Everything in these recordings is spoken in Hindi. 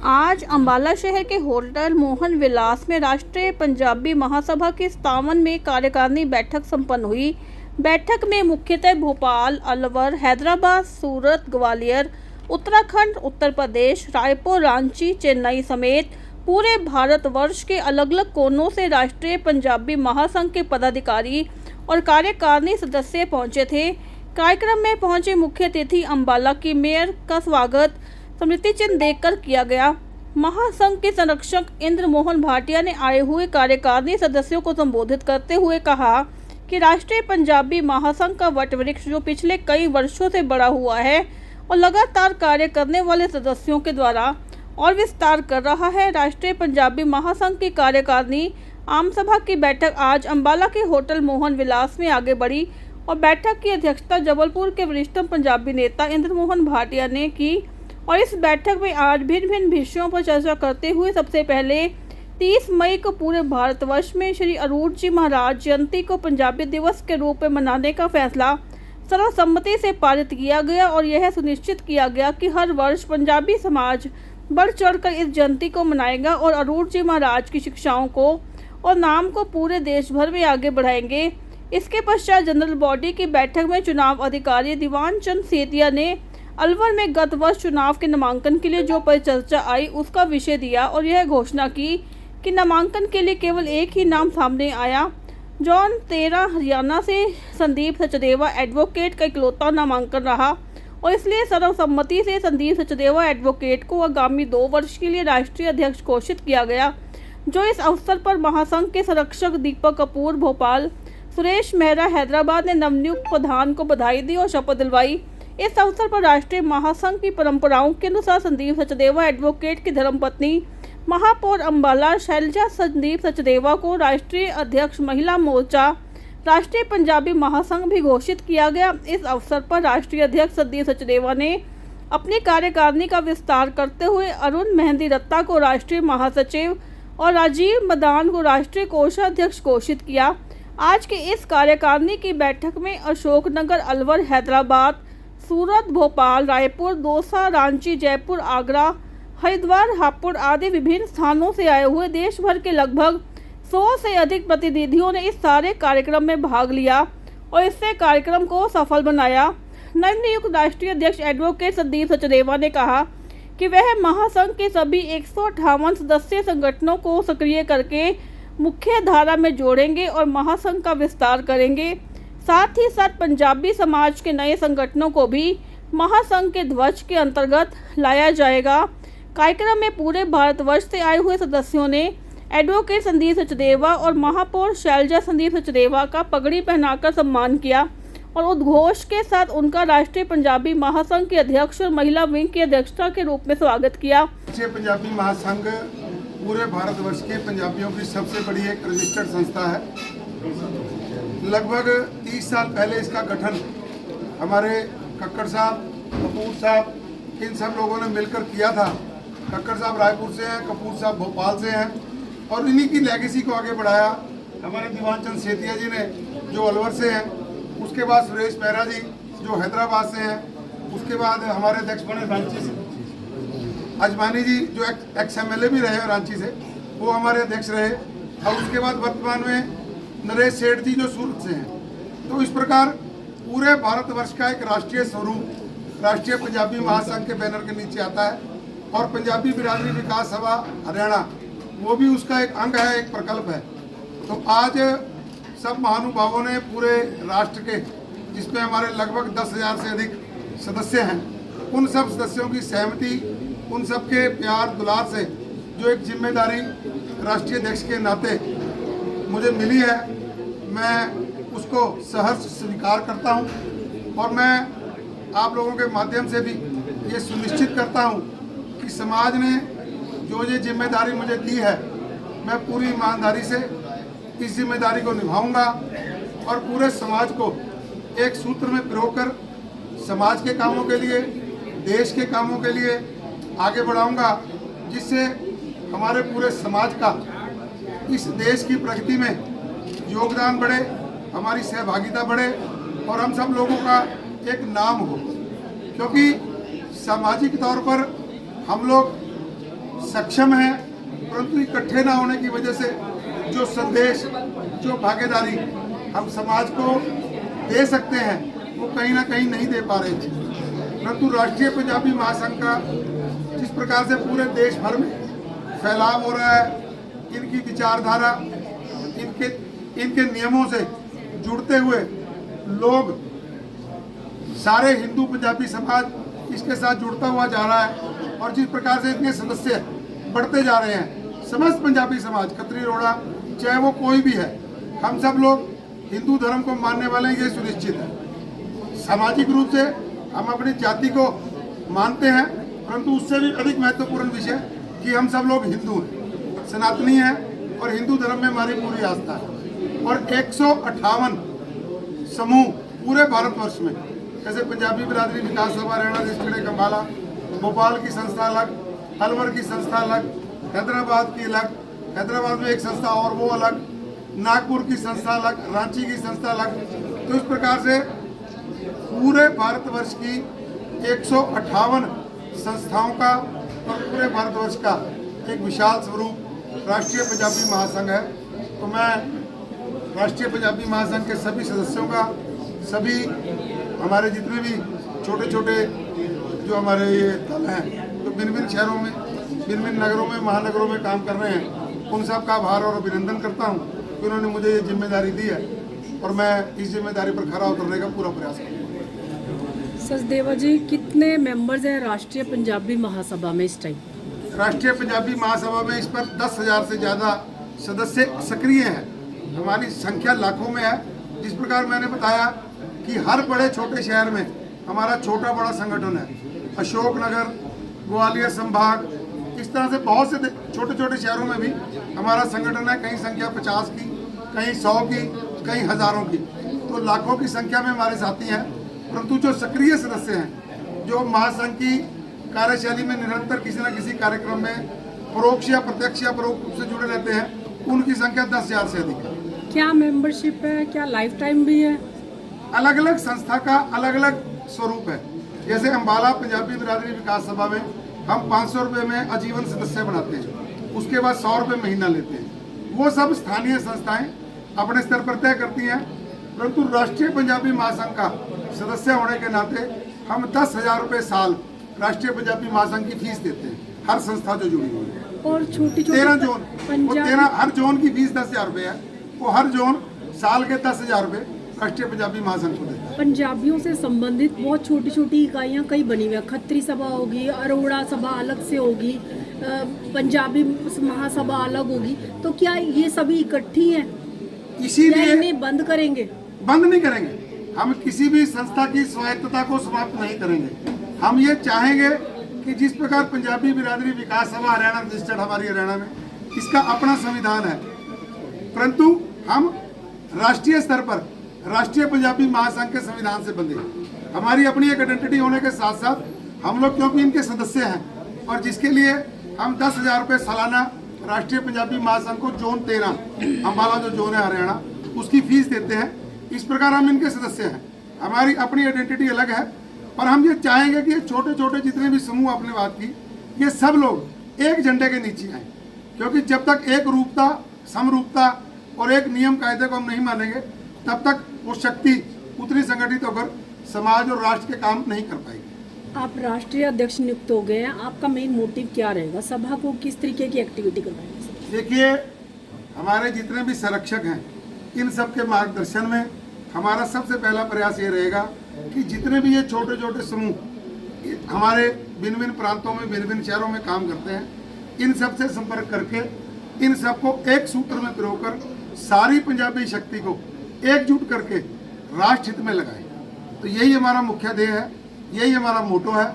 आज अंबाला शहर के होटल मोहन विलास में राष्ट्रीय पंजाबी महासभा की 57वीं कार्यकारिणी बैठक संपन्न हुई। बैठक में मुख्यतः भोपाल, अलवर, हैदराबाद, सूरत, ग्वालियर, उत्तराखंड, उत्तर प्रदेश, रायपुर, रांची, चेन्नई समेत पूरे भारतवर्ष के अलग अलग कोनों से राष्ट्रीय पंजाबी महासंघ के पदाधिकारी और कार्यकारिणी सदस्य पहुंचे थे। कार्यक्रम में पहुंचे मुख्य अतिथि अंबाला की मेयर का स्वागत स्मृति चिन्ह देकर किया गया। महासंघ के संरक्षक इंद्र मोहन भाटिया ने आए हुए कार्यकारिणी सदस्यों को संबोधित करते हुए कहा कि राष्ट्रीय पंजाबी महासंघ का वटवृक्ष जो पिछले कई वर्षों से बड़ा हुआ है और लगातार कार्य करने वाले सदस्यों के द्वारा और विस्तार कर रहा है। राष्ट्रीय पंजाबी महासंघ की कार्यकारिणी आम सभा की बैठक आज अंबाला के होटल मोहन विलास में आगे बढ़ी और बैठक की अध्यक्षता जबलपुर के वरिष्ठ पंजाबी नेता इंद्र मोहन भाटिया ने की। और इस बैठक में आज भिन्न भिन्न विषयों पर चर्चा करते हुए सबसे पहले 30 मई को पूरे भारतवर्ष में श्री अरूढ़ जी महाराज जयंती को पंजाबी दिवस के रूप में मनाने का फैसला सर्वसम्मति से पारित किया गया और यह सुनिश्चित किया गया कि हर वर्ष पंजाबी समाज बढ़ चढ़कर इस जयंती को मनाएगा और अरूढ़ जी महाराज की शिक्षाओं को और नाम को पूरे देश भर में आगे बढ़ाएंगे। इसके पश्चात जनरल बॉडी की बैठक में चुनाव अधिकारी दीवान चंद सेतिया ने अलवर में गत वर्ष चुनाव के नामांकन के लिए जो परिचर्चा आई उसका विषय दिया और यह घोषणा की कि नामांकन के लिए केवल एक ही नाम सामने आया। जॉन 13 हरियाणा से संदीप सचदेवा एडवोकेट का इकलौता नामांकन रहा और इसलिए सर्वसम्मति से संदीप सचदेवा एडवोकेट को आगामी 2 वर्ष के लिए राष्ट्रीय अध्यक्ष घोषित किया गया। जो इस अवसर पर महासंघ के संरक्षक दीपक कपूर भोपाल, सुरेश मेहरा हैदराबाद ने नवनियुक्त प्रधान को बधाई दी और शपथ दिलवाई। इस अवसर पर राष्ट्रीय महासंघ की परंपराओं के अनुसार संदीप सचदेवा एडवोकेट की धर्मपत्नी महापौर अंबाला शैलजा संदीप सचदेवा को राष्ट्रीय अध्यक्ष महिला मोर्चा राष्ट्रीय पंजाबी महासंघ भी घोषित किया गया। इस अवसर पर राष्ट्रीय अध्यक्ष संदीप सचदेवा ने अपनी कार्यकारिणी का विस्तार करते हुए अरुण मेहंदी रत्ता को राष्ट्रीय महासचिव और राजीव मदान को राष्ट्रीय कोषाध्यक्ष घोषित किया। आज के इस कार्यकारिणी की बैठक में अशोकनगर, अलवर, हैदराबाद, सूरत, भोपाल, रायपुर, दौसा, रांची, जयपुर, आगरा, हरिद्वार, हापुड़ आदि विभिन्न स्थानों से आए हुए देश भर के लगभग 100 से अधिक प्रतिनिधियों ने इस सारे कार्यक्रम में भाग लिया और इससे कार्यक्रम को सफल बनाया। नवनियुक्त राष्ट्रीय अध्यक्ष एडवोकेट संदीप सचदेवा ने कहा कि वह महासंघ के सभी 158 सदस्य संगठनों को सक्रिय करके मुख्य धारा में जोड़ेंगे और महासंघ का विस्तार करेंगे। साथ ही साथ पंजाबी समाज के नए संगठनों को भी महासंघ के ध्वज के अंतर्गत लाया जाएगा। कार्यक्रम में पूरे भारतवर्ष से आए हुए सदस्यों ने एडवोकेट संदीप सचदेवा और महापौर शैलजा संदीप सचदेवा का पगड़ी पहनाकर सम्मान किया और उद्घोष के साथ उनका राष्ट्रीय पंजाबी महासंघ के अध्यक्ष और महिला विंग की अध्यक्षता के रूप में स्वागत किया। पंजाबी महासंघ पूरे भारतवर्ष के पंजाबियों की सबसे बड़ी एक रजिस्टर्ड संस्था है। लगभग 30 साल पहले इसका गठन हमारे कक्कड़ साहब, कपूर साहब, इन सब लोगों ने मिलकर किया था। कक्कड़ साहब रायपुर से हैं, कपूर साहब भोपाल से हैं और इन्हीं की लेगेसी को आगे बढ़ाया हमारे दीवान चंद सेतिया जी ने जो अलवर से हैं। उसके बाद सुरेश मेहरा जी जो हैदराबाद से हैं। उसके बाद हमारे अध्यक्ष बने रांची से अजमानी जी जो एक्स MLA भी रहे रांची से, वो हमारे अध्यक्ष रहे। और उसके बाद वर्तमान में नरेश सेठ जी जो सूरत से हैं। तो इस प्रकार पूरे भारतवर्ष का एक राष्ट्रीय स्वरूप राष्ट्रीय पंजाबी महासंघ के बैनर के नीचे आता है और पंजाबी बिरादरी विकास सभा हरियाणा वो भी उसका एक अंग है, एक प्रकल्प है। तो आज सब महानुभावों ने पूरे राष्ट्र के, जिसमें हमारे लगभग 10,000 से अधिक सदस्य हैं, उन सब सदस्यों की सहमति, उन सब के प्यार दुलार से जो एक जिम्मेदारी राष्ट्रीय अध्यक्ष के नाते मुझे मिली है, मैं उसको सहर्ष स्वीकार करता हूं और मैं आप लोगों के माध्यम से भी ये सुनिश्चित करता हूं कि समाज ने जो ये जिम्मेदारी मुझे दी है, मैं पूरी ईमानदारी से इस जिम्मेदारी को निभाऊंगा और पूरे समाज को एक सूत्र में पिरोकर समाज के कामों के लिए, देश के कामों के लिए आगे बढ़ाऊंगा, जिससे हमारे पूरे समाज का इस देश की प्रगति में योगदान बढ़े, हमारी सहभागिता बढ़े और हम सब लोगों का एक नाम हो। क्योंकि सामाजिक तौर पर हम लोग सक्षम हैं, परंतु इकट्ठे ना होने की वजह से जो संदेश, जो भागीदारी हम समाज को दे सकते हैं वो कहीं ना कहीं नहीं दे पा रहे थे। परंतु राष्ट्रीय पंजाबी महासंघ का जिस प्रकार से पूरे देश भर में फैलाव हो रहा है, इनकी विचारधारा, इनके नियमों से जुड़ते हुए लोग, सारे हिंदू पंजाबी समाज इसके साथ जुड़ता हुआ जा रहा है और जिस प्रकार से इनके सदस्य बढ़ते जा रहे हैं, समस्त पंजाबी समाज, खत्री रोड़ा चाहे वो कोई भी है, हम सब लोग हिंदू धर्म को मानने वाले ये सुनिश्चित है। सामाजिक रूप से हम अपनी जाति को मानते हैं, परंतु उससे भी अधिक महत्वपूर्ण विषय कि हम सब लोग हिंदू हैं, सनातनी हैं और हिंदू धर्म में हमारी पूरी आस्था है। और 158 समूह पूरे भारतवर्ष में, जैसे पंजाबी बिरादरी विकास सभा हरियाणा डिस्ट्रिक्ट अम्बाला, भोपाल की संस्था अलग, अलवर की संस्था अलग, हैदराबाद की अलग, हैदराबाद में एक संस्था और वो अलग, नागपुर की संस्था अलग, रांची की संस्था अलग। तो इस प्रकार से पूरे भारतवर्ष की 158 संस्थाओं का और पूरे भारतवर्ष का एक विशाल स्वरूप राष्ट्रीय पंजाबी महासंघ है। तो मैं राष्ट्रीय पंजाबी महासंघ के सभी सदस्यों का, सभी हमारे जितने भी छोटे छोटे जो हमारे ये दल हैं, जो भिन्न भिन्न शहरों में, भिन्न भिन्न नगरों में, महानगरों में काम कर रहे हैं, उन सब का आभार और अभिनंदन करता हूँ कि उन्होंने मुझे ये जिम्मेदारी दी है और मैं इस जिम्मेदारी पर खरा उतरने का पूरा प्रयास करूँगा। सचदेवा जी, कितने मेंबर्स हैं राष्ट्रीय पंजाबी महासभा में इस टाइम? राष्ट्रीय पंजाबी महासभा में इस पर 10,000 से ज़्यादा सदस्य सक्रिय हैं। हमारी संख्या लाखों में है। जिस प्रकार मैंने बताया कि हर बड़े छोटे शहर में हमारा छोटा बड़ा संगठन है, अशोकनगर, ग्वालियर संभाग, इस तरह से बहुत से छोटे छोटे शहरों में भी हमारा संगठन है। कहीं संख्या 50 की, कहीं 100 की, कहीं हज़ारों की, तो लाखों की संख्या में हमारे साथी हैं। परंतु जो सक्रिय सदस्य हैं, जो महासंघ की कार्यशैली में निरंतर किसी न किसी कार्यक्रम में परोक्ष या प्रत्यक्ष या परोक्ष रूप से जुड़े रहते हैं, उनकी संख्या 10,000 से अधिक है। क्या मेंबरशिप है? क्या लाइफ टाइम भी है? अलग अलग संस्था का अलग अलग स्वरूप है। जैसे अम्बाला पंजाबी बिरादरी विकास सभा में हम 500 रुपये में आजीवन सदस्य बनाते हैं, उसके बाद 100 रुपये महीना लेते हैं। वो सब स्थानीय संस्थाएं अपने स्तर पर तय करती हैं, परंतु राष्ट्रीय पंजाबी महासंघ का सदस्य होने के नाते हम 10,000 रुपये साल राष्ट्रीय पंजाबी महासंघ की फीस देते हैं, हर संस्था जो जुड़ी हुई है। और छोटी 13 जोन, वो 13 हर जोन की फीस 10,000 रुपये है। वो हर जोन साल के 10,000 रुपये राष्ट्रीय पंजाबी महासंघ को देता है। पंजाबियों से संबंधित बहुत छोटी छोटी इकाइयाँ कई बनी हुई है। खत्री सभा होगी, अरोड़ा सभा अलग से होगी, पंजाबी महासभा अलग होगी, तो क्या ये सभी इकट्ठी हैं? इसीलिए इन्हें बंद करेंगे? बंद नहीं करेंगे। हम किसी भी संस्था की स्वायत्तता को समाप्त नहीं करेंगे। हम ये चाहेंगे कि जिस प्रकार पंजाबी बिरादरी विकास सभा हरियाणा रजिस्टर्ड हमारी हरियाणा में, इसका अपना संविधान है, परंतु हम राष्ट्रीय स्तर पर राष्ट्रीय पंजाबी महासंघ के संविधान से बंधे हैं। हमारी अपनी एक आइडेंटिटी होने के साथ साथ हम लोग क्योंकि इनके सदस्य हैं और जिसके लिए हम 10,000 रुपये सालाना राष्ट्रीय पंजाबी महासंघ को जोन 13 अम्बाला जो जोन है हरियाणा, उसकी फीस देते हैं। इस प्रकार हम इनके सदस्य हैं। हमारी अपनी आइडेंटिटी अलग है, पर हम ये चाहेंगे कि ये छोटे छोटे जितने भी समूह आपने बात की, ये सब लोग एक झंडे के नीचे आए, क्योंकि जब तक एक रूपता, समरूपता और एक नियम कायदे को हम नहीं मानेंगे, तब तक वो शक्ति उतनी संगठित होकर समाज और राष्ट्र के काम नहीं कर पाएगी। आप राष्ट्रीय अध्यक्ष नियुक्त हो गए हैं, आपका मेन मोटिव क्या रहेगा? सभा को किस तरीके की एक्टिविटी करवाएंगे? देखिए, हमारे जितने भी संरक्षक हैं, इन सब के मार्गदर्शन में हमारा सबसे पहला प्रयास ये रहेगा कि जितने भी ये छोटे छोटे समूह हमारे भिन्न भिन्न प्रांतों में, भिन्न भिन्न शहरों में काम करते हैं, इन सब से संपर्क करके इन सबको एक सूत्र में पिरोकर सारी पंजाबी शक्ति को एकजुट करके राष्ट्र हित में लगाएं। तो यही हमारा मुख्य ध्येय है, यही हमारा मोटो है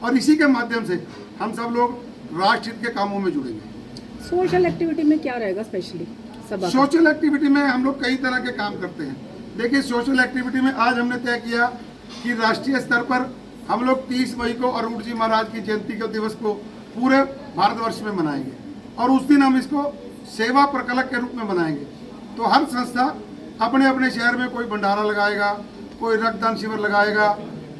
और इसी के माध्यम से हम सब लोग राष्ट्र हित के कामों में जुड़ेंगे। सोशल एक्टिविटी में क्या रहेगा स्पेशली सभा? सोशल एक्टिविटी में हम लोग कई तरह के काम करते हैं। देखिए, सोशल एक्टिविटी में आज हमने तय किया कि राष्ट्रीय स्तर पर हम लोग 30 मई को अरूण जी महाराज की जयंती के दिवस को पूरे भारतवर्ष में मनाएंगे और उस दिन हम इसको सेवा प्रकल्प के रूप में मनाएंगे। तो हर संस्था अपने अपने शहर में कोई भंडारा लगाएगा, कोई रक्तदान शिविर लगाएगा,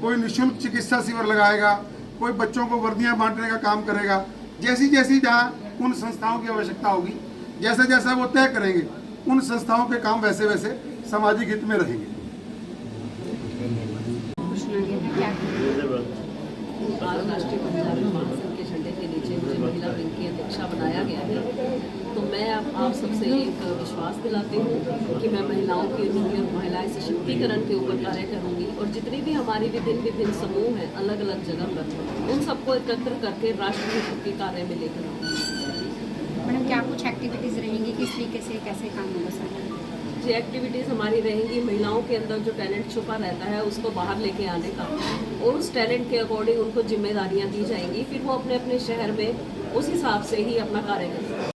कोई निःशुल्क चिकित्सा शिविर लगाएगा, कोई बच्चों को वर्दियां बांटने का काम करेगा। जैसी जैसी जहाँ उन संस्थाओं की आवश्यकता होगी, जैसा जैसा वो तय करेंगे, उन संस्थाओं के काम वैसे वैसे सामाजिक हित में रहेंगे। आज राष्ट्रीय पंजाबी महासंघ के झंडे के नीचे मुझे महिला विंग की अध्यक्षा बनाया गया है। तो मैं आप सबसे एक विश्वास दिलाती हूँ कि मैं महिलाओं के लिए महिलाएं सशक्तिकरण के ऊपर कार्य करूँगी और जितनी भी हमारी विभिन्न समूह हैं अलग अलग जगह पर, उन सबको एकत्र करके राष्ट्रीय हित के कार्य में लेकर आऊँगी। मैडम क्या कुछ एक्टिविटीज़ रहेंगी, किस तरीके से कैसे काम होगा सर? जी, एक्टिविटीज़ हमारी रहेंगी महिलाओं के अंदर जो टैलेंट छुपा रहता है उसको बाहर लेके आने का, और उस टैलेंट के अकॉर्डिंग उनको जिम्मेदारियां दी जाएंगी, फिर वो अपने अपने शहर में उस हिसाब से ही अपना कार्य करेंगे।